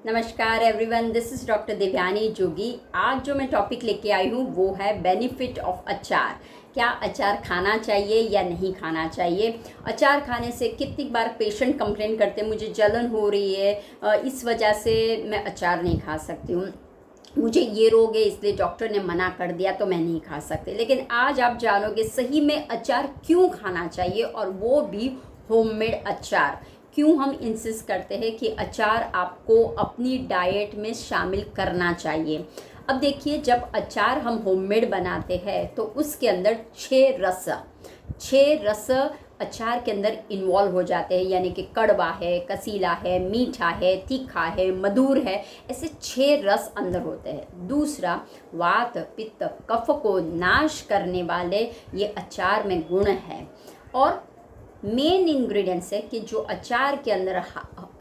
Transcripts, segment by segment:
नमस्कार everyone, this is doctor Devyani Jogi. आज जो मैं टॉपिक लेके आई हूँ वो है बेनिफिट ऑफ अचार। क्या अचार खाना चाहिए या नहीं खाना चाहिए? अचार खाने से कितनी बार पेशेंट कंप्लेन करते हैं मुझे जलन हो रही है, इस वजह से मैं अचार नहीं खा सकती हूँ, मुझे ये रोग है इसलिए डॉक्टर ने मना कर दिया तो मैं नहीं खा सकती। लेकिन आज आप जानोगे सही में अचार क्यों खाना चाहिए, और वो भी होममेड अचार। क्यों हम इंसिस्ट करते हैं कि अचार आपको अपनी डाइट में शामिल करना चाहिए। अब देखिए, जब अचार हम होममेड बनाते हैं तो उसके अंदर 6 रस अचार के अंदर इन्वॉल्व हो जाते हैं, यानी कि कड़वा है, कसीला है, मीठा है, तीखा है, मधुर है, ऐसे 6 रस अंदर होते हैं। दूसरा, वात पित्त कफ को नाश करने वाले ये अचार में गुण है। और मेन इंग्रेडिएंट्स है कि जो अचार के अंदर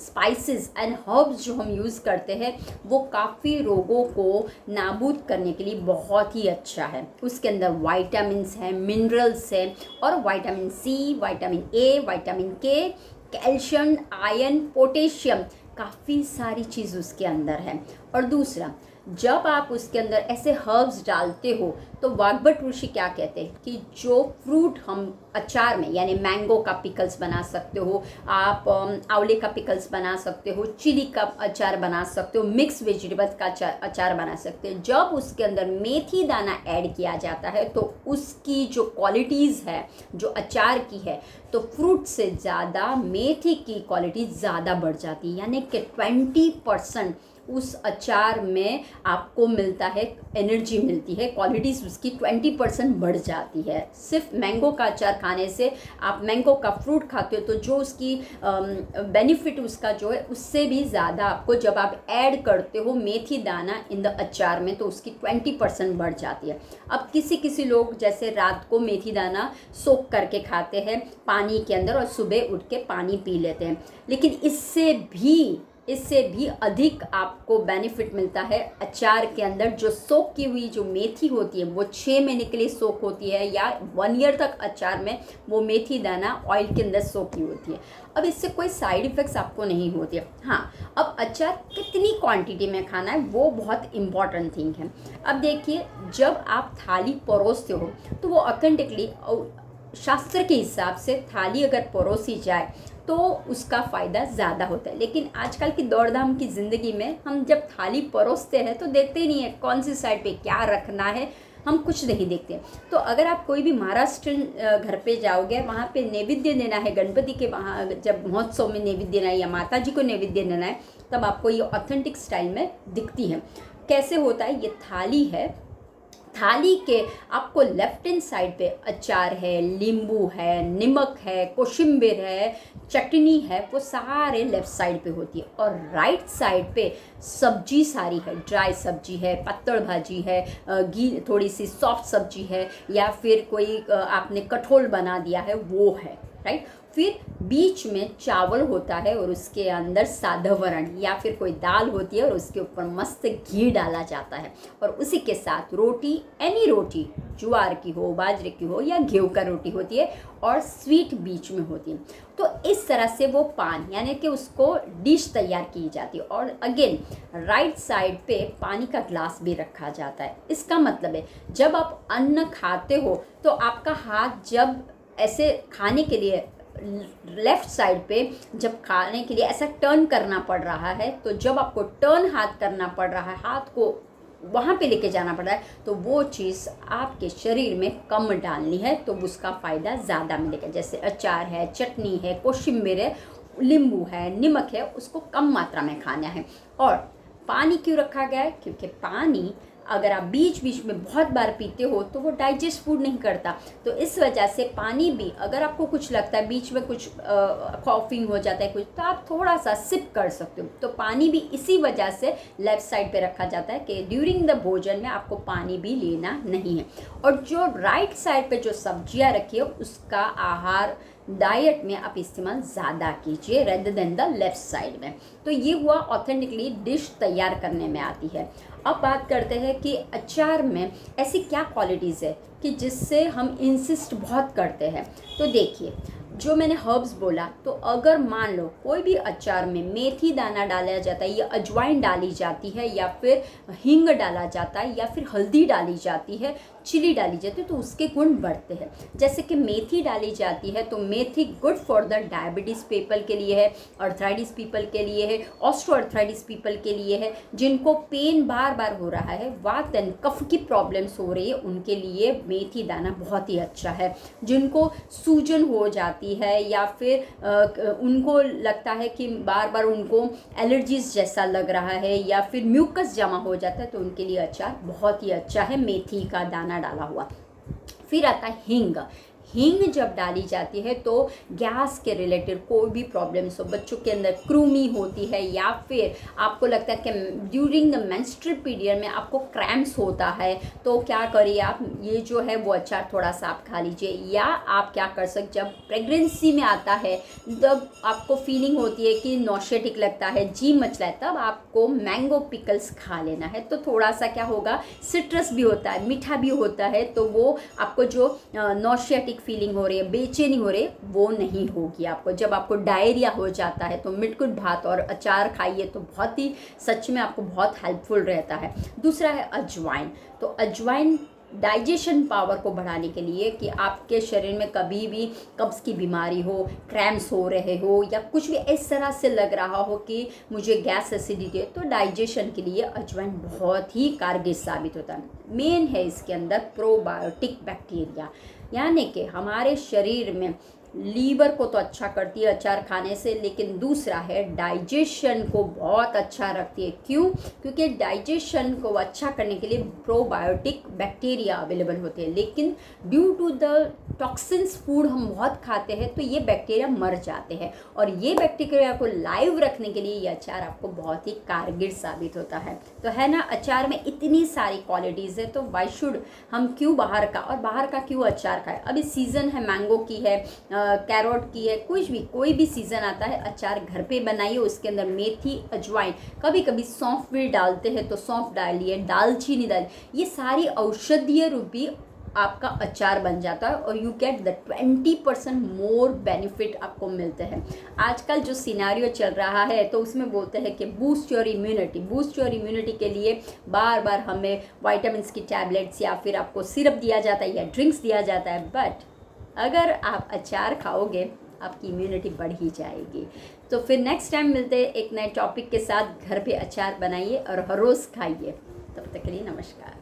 स्पाइसेस एंड हर्ब्स जो हम यूज़ करते हैं वो काफ़ी रोगों को नाबूद करने के लिए बहुत ही अच्छा है। उसके अंदर वाइटामिन्स हैं, मिनरल्स हैं, और vitamin C, vitamin A, vitamin K, calcium, iron, potassium, काफ़ी सारी चीज़ उसके अंदर है। और दूसरा, जब आप उसके अंदर ऐसे हर्ब्स डालते हो तो वाग्भट ऋषि क्या कहते हैं कि जो फ्रूट हम अचार में, यानी मैंगो का पिकल्स बना सकते हो आप, आंवले का पिकल्स बना सकते हो, चिली का अचार बना सकते हो, मिक्स वेजिटेबल्स का अचार बना सकते हो, जब उसके अंदर मेथी दाना ऐड किया जाता है तो उसकी जो क्वालिटीज़ है जो अचार की है, तो फ्रूट से ज़्यादा मेथी की क्वालिटी ज़्यादा बढ़ जाती है। यानी कि 20% उस अचार में आपको मिलता है, एनर्जी मिलती है, क्वालिटीज़ उसकी 20% बढ़ जाती है। सिर्फ मैंगो का अचार खाने से, आप मैंगो का फ्रूट खाते हो तो जो उसकी बेनिफिट उसका जो है उससे भी ज़्यादा आपको, जब आप ऐड करते हो मेथी दाना इन द अचार में, तो उसकी 20% बढ़ जाती है। अब किसी लोग जैसे रात को मेथी दाना सोख करके खाते हैं पानी के अंदर और सुबह उठ के पानी पी लेते हैं, लेकिन इससे भी अधिक आपको बेनिफिट मिलता है अचार के अंदर। जो सोख की हुई जो मेथी होती है वो 6 महीने के लिए सोख होती है, या 1 ईयर तक अचार में वो मेथी दाना ऑयल के अंदर सोखी होती है। अब इससे कोई साइड इफ़ेक्ट्स आपको नहीं होती है। हाँ, अब अचार कितनी क्वांटिटी में खाना है वो बहुत इम्पॉर्टेंट थिंग है। अब देखिए, जब आप थाली परोसते हो तो वो ऑथेंटिकली शास्त्र के हिसाब से थाली अगर परोसी जाए तो उसका फ़ायदा ज़्यादा होता है। लेकिन आजकल की दौड़-धाम की ज़िंदगी में हम जब थाली परोसते हैं तो देखते ही नहीं है कौन सी साइड पे क्या रखना है, हम कुछ नहीं देखते। तो अगर आप कोई भी महाराष्ट्रियन घर पे जाओगे, वहाँ पे नैवेद्य देना है गणपति के, वहाँ जब महोत्सव में नैवेद्य देना है या माता जी को नैवेद्य देना है, तब आपको ये ऑथेंटिक स्टाइल में दिखती है। कैसे होता है? ये थाली है, थाली के आपको लेफ्ट हैंड साइड पे अचार है, नींबू है, नमक है, कोशिम्बीर है, चटनी है, वो सारे लेफ्ट साइड पे होती है। और राइट साइड पे सब्जी सारी है, ड्राई सब्जी है, पत्तड़ भाजी है, घी थोड़ी सी सॉफ्ट सब्जी है, या फिर कोई आपने कठोल बना दिया है वो है, राइट। फिर बीच में चावल होता है और उसके अंदर साधावरण या फिर कोई दाल होती है और उसके ऊपर मस्त घी डाला जाता है, और उसी के साथ रोटी, एनी रोटी, ज्वार की हो, बाजरे की हो या गेहूं का रोटी होती है, और स्वीट बीच में होती है। तो इस तरह से वो पान, यानी कि उसको डिश तैयार की जाती है। और अगेन राइट साइड पे पानी का ग्लास भी रखा जाता है। इसका मतलब है जब आप अन्न खाते हो तो आपका हाथ जब ऐसे खाने के लिए लेफ़्ट साइड पे जब खाने के लिए ऐसा टर्न करना पड़ रहा है, तो जब आपको टर्न हाथ करना पड़ रहा है, हाथ को वहाँ पे लेके जाना पड़ रहा है, तो वो चीज़ आपके शरीर में कम डालनी है, तो उसका फ़ायदा ज़्यादा मिलेगा। जैसे अचार है, चटनी है, कोशिम्बीर है, नींबू है, नमक है, उसको कम मात्रा में खाना है। और पानी क्यों रखा गया है? क्योंकि पानी अगर आप बीच बीच में बहुत बार पीते हो तो वो डाइजेस्ट फूड नहीं करता, तो इस वजह से पानी भी, अगर आपको कुछ लगता है बीच में कुछ कॉफिंग हो जाता है कुछ, तो आप थोड़ा सा सिप कर सकते हो। तो पानी भी इसी वजह से लेफ़्ट साइड पे रखा जाता है कि ड्यूरिंग द भोजन में आपको पानी भी लेना नहीं है। और जो राइट साइड पे जो सब्जियां रखी है उसका आहार डाइट में आप इस्तेमाल ज़्यादा कीजिए rather than the left side में। तो ये हुआ ऑथेंटिकली डिश तैयार करने में आती है। अब बात करते हैं कि अचार में ऐसी क्या क्वालिटीज़ है कि जिससे हम इंसिस्ट बहुत करते हैं। तो देखिए, जो मैंने हर्ब्स बोला, तो अगर मान लो कोई भी अचार में मेथी दाना डाला जाता है या अजवाइन डाली जाती है या फिर हींग डाला जाता है या फिर हल्दी डाली जाती है, चिली डाली जाती है, तो उसके गुण बढ़ते हैं। जैसे कि मेथी डाली जाती है तो मेथी good for the diabetes people के लिए है, अर्थराइटिस पीपल के लिए है, ऑस्ट्रो अर्थराइटिस पीपल के लिए है, जिनको पेन बार बार हो रहा है, वात एंड कफ की प्रॉब्लम्स हो रही है, उनके लिए मेथी दाना बहुत ही अच्छा है। जिनको सूजन हो जाती है या फिर उनको लगता है कि बार बार उनको एलर्जीज जैसा लग रहा है या फिर म्यूकस जमा हो जाता है, तो उनके लिए अचार बहुत ही अच्छा है मेथी का दाना डाला हुआ। फिर आता है हींग। हींग जब डाली जाती है तो गैस के रिलेटेड कोई भी प्रॉब्लम्स हो, बच्चों के अंदर कृमि होती है या फिर आपको लगता है कि ड्यूरिंग द मेंस्ट्रुअल पीरियड में आपको क्रैम्प्स होता है, तो क्या करिए आप ये जो है वो अचार थोड़ा सा आप खा लीजिए। या आप क्या कर सकते, जब प्रेगनेंसी में आता है तब आपको फीलिंग होती है कि नॉशेटिक लगता है, जी मचला है, तब आपको मैंगो पिकल्स खा लेना है। तो थोड़ा सा क्या होगा, सिट्रस भी होता है, मीठा भी होता है, तो वो आपको जो नॉशेटिक फीलिंग हो रही है, बेचैनी हो रही है, वो नहीं होगी आपको। जब आपको डायरिया हो जाता है तो मिटकुट भात और अचार खाइए, तो बहुत ही सच में आपको बहुत हेल्पफुल रहता है। दूसरा है अजवाइन। तो अजवाइन डाइजेशन पावर को बढ़ाने के लिए, कि आपके शरीर में कभी भी कब्ज़ की बीमारी हो, क्रैम्प्स हो रहे हो या कुछ भी इस तरह से लग रहा हो कि मुझे गैस एसिडिटी है, तो डाइजेशन के लिए अजवाइन बहुत ही कारगर साबित होता है। मेन है इसके अंदर प्रोबायोटिक बैक्टीरिया, यानी कि हमारे शरीर में लीवर को तो अच्छा करती है अचार खाने से, लेकिन दूसरा है डाइजेशन को बहुत अच्छा रखती है। क्यों? क्योंकि डाइजेशन को अच्छा करने के लिए प्रोबायोटिक बैक्टीरिया अवेलेबल होते हैं, लेकिन due to the toxins food हम बहुत खाते हैं तो ये बैक्टीरिया मर जाते हैं, और ये बैक्टीरिया को लाइव रखने के लिए ये अचार आपको बहुत ही कारगर साबित होता है। तो है ना, अचार में इतनी सारी क्वालिटीज़ है, तो वाई शुड हम क्यों बाहर का, और बाहर का क्यों अचार खाए। अभी सीज़न है मैंगो की है, कैरोट की है, कोई भी सीज़न आता है, अचार घर पे बनाइए। उसके अंदर मेथी, अजवाइन, कभी कभी सौंफ भी डालते हैं तो सौंफ डालिए, दालचीनी डालिए, ये सारी औषधीय रूपी आपका अचार बन जाता है और you get the 20% more benefit आपको मिलते हैं। आजकल जो सिनारियो चल रहा है तो उसमें बोलते हैं कि बूस्ट योर इम्यूनिटी के लिए बार बार हमें विटामिन्स की टैबलेट्स या फिर आपको सिरप दिया जाता है या ड्रिंक्स दिया जाता है, बट अगर आप अचार खाओगे आपकी इम्यूनिटी बढ़ ही जाएगी। तो फिर नेक्स्ट टाइम मिलते हैं एक नए टॉपिक के साथ। घर पे अचार बनाइए और हर रोज़ खाइए। तब तक के लिए नमस्कार।